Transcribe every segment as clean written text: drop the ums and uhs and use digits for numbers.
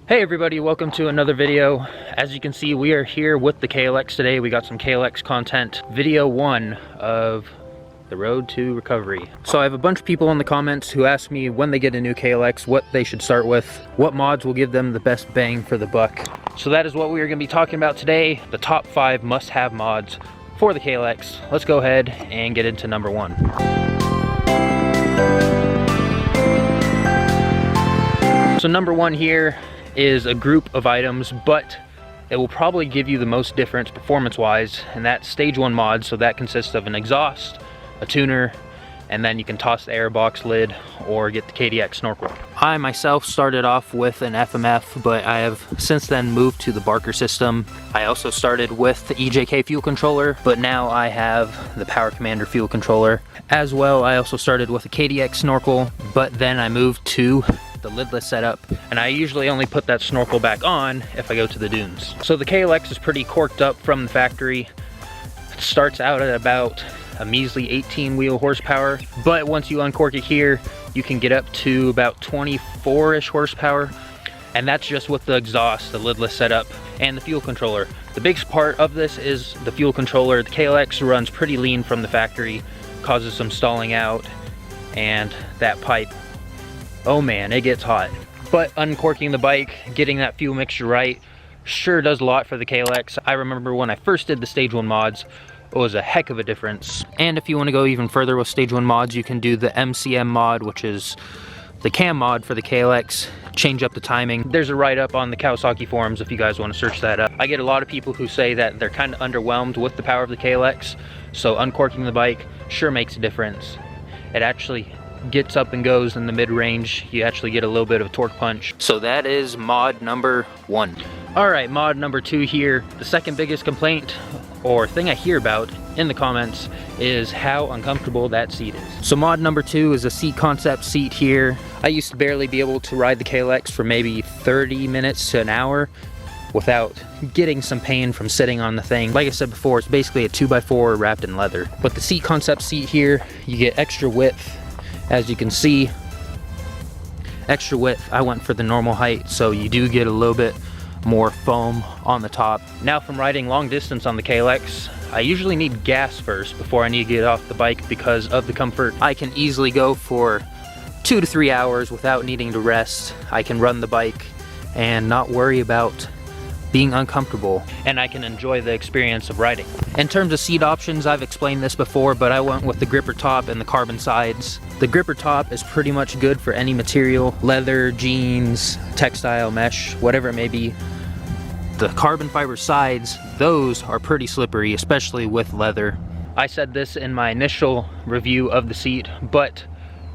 Hey everybody, welcome to another video. As you can see, we are here with the KLX today. We got some KLX content. Video 1 of the road to recovery. So I have a bunch of people in the comments who ask me when they get a new KLX, what they should start with, what mods will give them the best bang for the buck. So that is what we are going to be talking about today, the top 5 must-have mods for the KLX. Let's go ahead and get into number 1. So number 1 here is a group of items, but it will probably give you the most difference performance-wise, and that's stage 1 mod. So that consists of an exhaust, a tuner, and then you can toss the airbox lid or get the KDX snorkel. I myself started off with an FMF, but I have since then moved to the Barker system. I also started with the EJK fuel controller, but now I have the Power Commander fuel controller. As well, I also started with a KDX snorkel, but then I moved to the lidless setup, and I usually only put that snorkel back on if I go to the dunes. So the KLX is pretty corked up from the factory. It starts out at about a measly 18 wheel horsepower, but once you uncork it here, you can get up to about 24-ish horsepower, and that's just with the exhaust, the lidless setup, and the fuel controller. The biggest part of this is the fuel controller. The KLX runs pretty lean from the factory, causes some stalling out, and that pipe, oh man, it gets hot. But uncorking the bike, getting that fuel mixture right, sure does a lot for the KLX. I remember when I first did the stage 1 mods, it was a heck of a difference. And if you want to go even further with stage 1 mods, you can do the MCM mod, which is the cam mod for the KLX. Change up the timing. There's a write-up on the Kawasaki forums if you guys want to search that up. I get a lot of people who say that they're kind of underwhelmed with the power of the KLX, so uncorking the bike sure makes a difference. It actually gets up and goes in the mid-range. You actually get a little bit of a torque punch. So that is mod number 1. Alright, mod number 2 here. The second biggest complaint or thing I hear about in the comments is how uncomfortable that seat is. So mod number 2 is a seat concept seat here. I used to barely be able to ride the KLX for maybe 30 minutes to an hour without getting some pain from sitting on the thing. Like I said before, it's basically a 2x4 wrapped in leather. But the seat concept seat here, you get extra width. As you can see, extra width. I went for the normal height, so you do get a little bit more foam on the top. Now from riding long distance on the KLX, I usually need gas first before I need to get off the bike because of the comfort. I can easily go for 2 to 3 hours without needing to rest. I can run the bike and not worry about being uncomfortable, and I can enjoy the experience of riding. In terms of seat options, I've explained this before, but I went with the gripper top and the carbon sides. The gripper top is pretty much good for any material, leather, jeans, textile, mesh, whatever it may be. The carbon fiber sides, those are pretty slippery, especially with leather. I said this in my initial review of the seat, but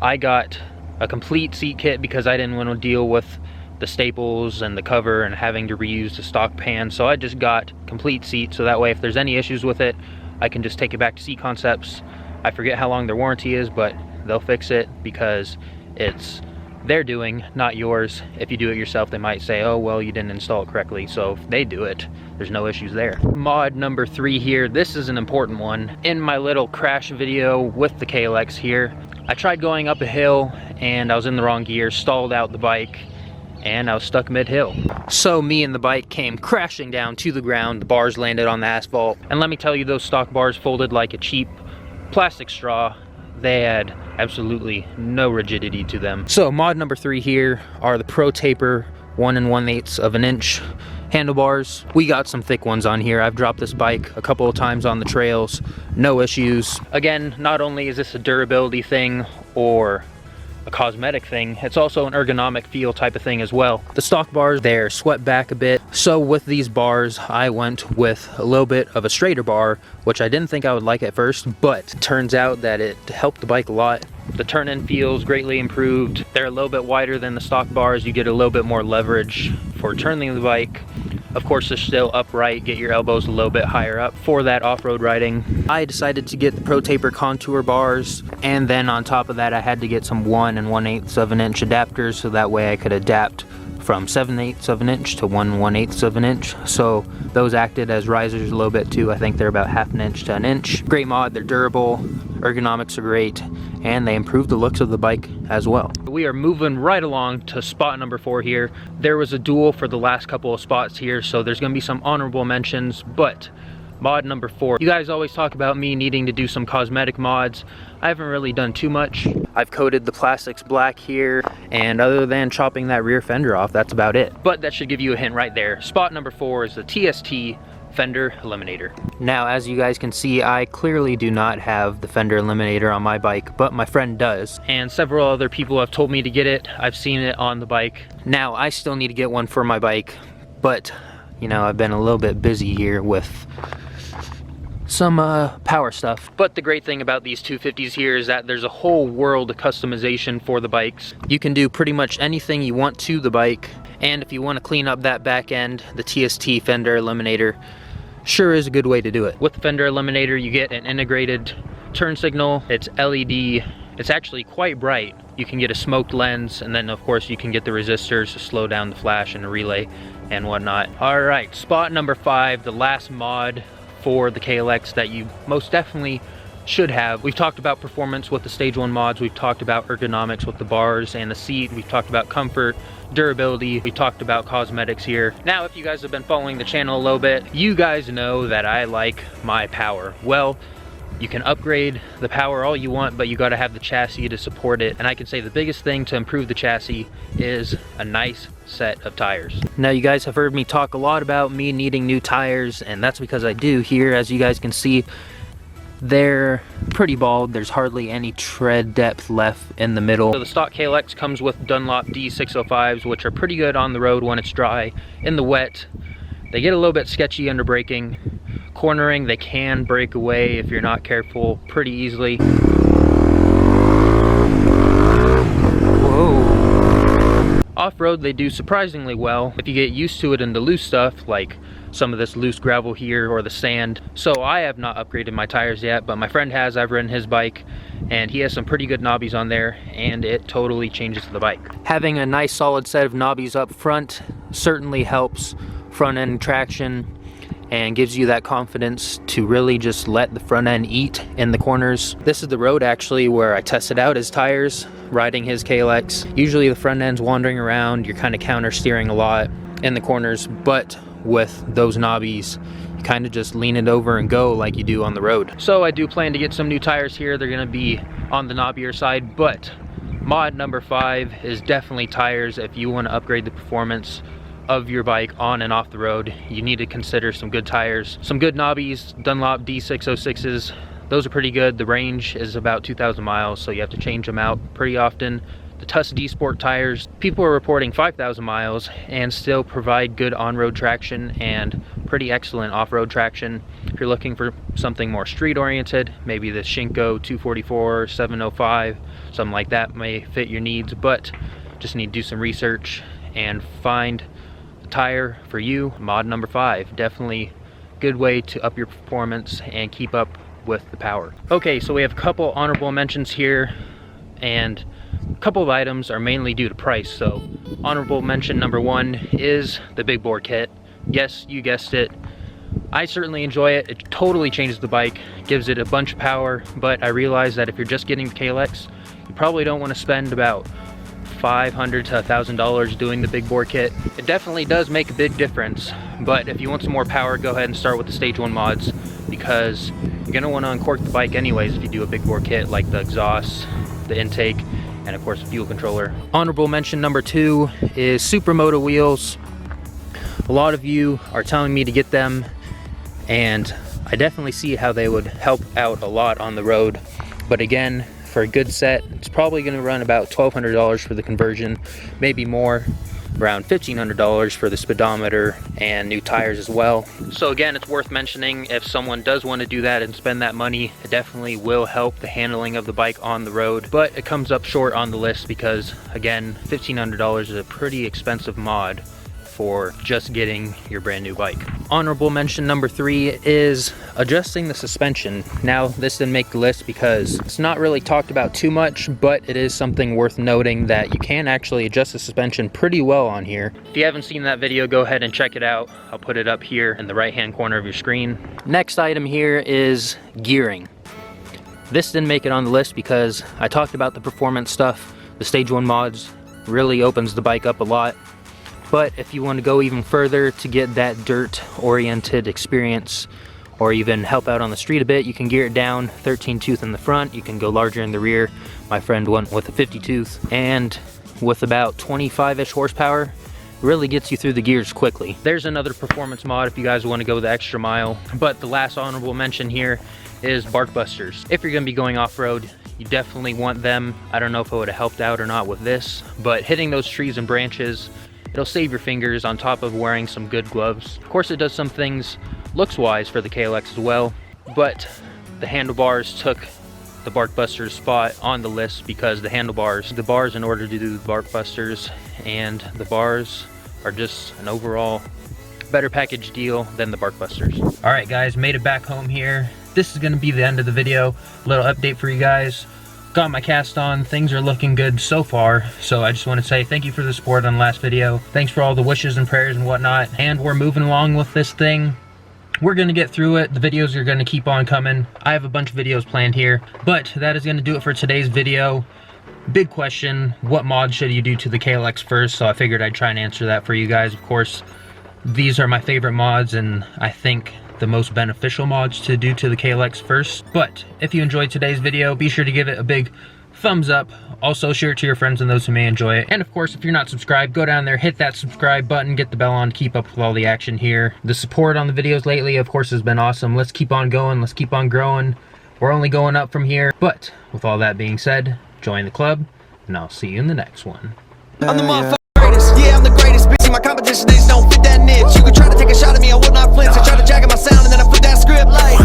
I got a complete seat kit because I didn't want to deal with the staples and the cover and having to reuse the stock pan. So I just got complete seat, so that way if there's any issues with it, I can just take it back to Seat Concepts. I forget how long their warranty is, but they'll fix it because it's their doing, not yours. If you do it yourself, they might say, oh well, you didn't install it correctly. So if they do it, there's no issues there. Mod number 3 here, this is an important one. In my little crash video with the KLX here, I tried going up a hill and I was in the wrong gear, stalled out the bike, and I was stuck mid-hill. So me and the bike came crashing down to the ground. The bars landed on the asphalt. And let me tell you, those stock bars folded like a cheap plastic straw. They had absolutely no rigidity to them. So mod number 3 here are the Pro Taper 1 1/8 of an inch handlebars. We got some thick ones on here. I've dropped this bike a couple of times on the trails, no issues. Again, not only is this a durability thing or a cosmetic thing, it's also an ergonomic feel type of thing as well. The stock bars, they're swept back a bit, so with these bars I went with a little bit of a straighter bar, which I didn't think I would like at first, but turns out that it helped the bike a lot. The turn-in feels greatly improved. They're a little bit wider than the stock bars. You get a little bit more leverage for turning the bike. Of course, they're still upright, get your elbows a little bit higher up for that off-road riding. I decided to get the Pro Taper contour bars, and then on top of that I had to get some 1 1/8 of an inch adapters so that way I could adapt from 7/8 of an inch to 1/1/8 of an inch. So those acted as risers a little bit too. I think they're about 1/2 inch to an inch. Great mod, they're durable, ergonomics are great, and they improve the looks of the bike as well. We are moving right along to spot number 4 here. There was a duel for the last couple of spots here, so there's gonna be some honorable mentions, but mod number 4. You guys always talk about me needing to do some cosmetic mods. I haven't really done too much. I've coated the plastics black here, and other than chopping that rear fender off, that's about it. But that should give you a hint right there. Spot number 4 is the TST Fender Eliminator. Now, as you guys can see, I clearly do not have the Fender Eliminator on my bike, but my friend does. And several other people have told me to get it. I've seen it on the bike. Now, I still need to get one for my bike, but you know, I've been a little bit busy here with some power stuff. But the great thing about these 250s here is that there's a whole world of customization for the bikes. You can do pretty much anything you want to the bike, and if you want to clean up that back end, the TST Fender Eliminator sure is a good way to do it. With the Fender Eliminator, you get an integrated turn signal. It's LED. It's actually quite bright. You can get a smoked lens, and then of course you can get the resistors to slow down the flash and the relay and whatnot. All right, spot number 5, the last mod for the KLX that you most definitely should have. We've talked about performance with the Stage 1 mods. We've talked about ergonomics with the bars and the seat. We've talked about comfort, durability. We talked about cosmetics here. Now, if you guys have been following the channel a little bit, you guys know that I like my power. Well, you can upgrade the power all you want, but you gotta have the chassis to support it. And I can say the biggest thing to improve the chassis is a nice set of tires. Now, you guys have heard me talk a lot about me needing new tires, and that's because I do. Here, as you guys can see, they're pretty bald. There's hardly any tread depth left in the middle. So the stock KLX comes with Dunlop D605s, which are pretty good on the road when it's dry. In the wet, they get a little bit sketchy under braking. Cornering, they can break away if you're not careful pretty easily. Whoa. Off-road, they do surprisingly well if you get used to it in the loose stuff, like some of this loose gravel here or the sand. So I have not upgraded my tires yet, but my friend has. I've ridden his bike, and he has some pretty good knobbies on there, and it totally changes the bike. Having a nice solid set of knobbies up front certainly helps front end traction and gives you that confidence to really just let the front end eat in the corners. This is the road actually where I tested out his tires riding his KLX. Usually the front end's wandering around, you're kind of counter steering a lot in the corners, but with those knobbies, you kind of just lean it over and go like you do on the road. So I do plan to get some new tires here. They're gonna be on the knobbier side, but mod number 5 is definitely tires. If you want to upgrade the performance of your bike on and off the road, you need to consider some good tires. Some good knobbies, Dunlop D606s, those are pretty good. The range is about 2,000 miles, so you have to change them out pretty often. The Tuss D Sport tires, people are reporting 5,000 miles and still provide good on-road traction and pretty excellent off-road traction. If you're looking for something more street-oriented, maybe the Shinko 244, 705, something like that may fit your needs, but just need to do some research and find tire for you. Mod number 5, definitely good way to up your performance and keep up with the power. Okay, so we have a couple honorable mentions here, and a couple of items are mainly due to price. So honorable mention number 1 is the big bore kit. Yes, you guessed it, I certainly enjoy it. It totally changes the bike, gives it a bunch of power, but I realize that if you're just getting the KLX, you probably don't want to spend about $500 to $1,000 doing the big bore kit. It definitely does make a big difference, but if you want some more power, go ahead and start with the Stage 1 mods, because you're going to want to uncork the bike anyways if you do a big bore kit, like the exhaust, the intake, and of course the fuel controller. Honorable mention number 2 is Supermoto wheels. A lot of you are telling me to get them, and I definitely see how they would help out a lot on the road, but again, for a good set, it's probably going to run about $1,200 for the conversion, maybe more, around $1,500 for the speedometer and new tires as well. So again, it's worth mentioning, if someone does want to do that and spend that money, it definitely will help the handling of the bike on the road, but it comes up short on the list because, again, $1,500 is a pretty expensive mod for just getting your brand new bike. Honorable mention number 3 is adjusting the suspension. Now, this didn't make the list because it's not really talked about too much, but it is something worth noting that you can actually adjust the suspension pretty well on here. If you haven't seen that video, go ahead and check it out. I'll put it up here in the right-hand corner of your screen. Next item here is gearing. This didn't make it on the list because I talked about the performance stuff. The Stage 1 mods really opens the bike up a lot. But if you want to go even further to get that dirt-oriented experience, or even help out on the street a bit, you can gear it down 13 tooth in the front. You can go larger in the rear. My friend went with a 50 tooth, and with about 25-ish horsepower, really gets you through the gears quickly. There's another performance mod if you guys want to go the extra mile. But the last honorable mention here is bark busters. If you're going to be going off-road, you definitely want them. I don't know if it would have helped out or not with this, but hitting those trees and branches, it'll save your fingers on top of wearing some good gloves. Of course, it does some things looks-wise for the KLX as well, but the handlebars took the bark busters spot on the list because the bars in order to do the bark busters, and the bars are just an overall better package deal than the bark busters. All right, guys, made it back home here. This is going to be the end of the video. A little update for you guys. Got my cast on, things are looking good so far, so I just want to say thank you for the support on the last video. Thanks for all the wishes and prayers and whatnot, and we're moving along with this thing. We're going to get through it. The videos are going to keep on coming. I have a bunch of videos planned here, but that is going to do it for today's video. Big question, what mod should you do to the KLX first? So I figured I'd try and answer that for you guys. Of course, these are my favorite mods, and I think the most beneficial mods to do to the KLX first. But if you enjoyed today's video, be sure to give it a big thumbs up. Also, share it to your friends and those who may enjoy it. And of course, if you're not subscribed, go down there, hit that subscribe button, get the bell on to keep up with all the action here. The support on the videos lately, of course, has been awesome. Let's keep on going, let's keep on growing. We're only going up from here. But with all that being said, join the club, and I'll see you in the next one. I'm the motherfucking greatest, yeah, I'm the greatest, bitch. My competition, they just don't fit that niche. You could try to take a shot at me, I would not flinch. I try to jack at my sound and then I flip that script like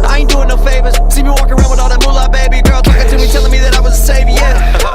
I ain't doing no favors. See me walking around with all that moolah, baby girl talking to me, telling me that I was a savior, yeah.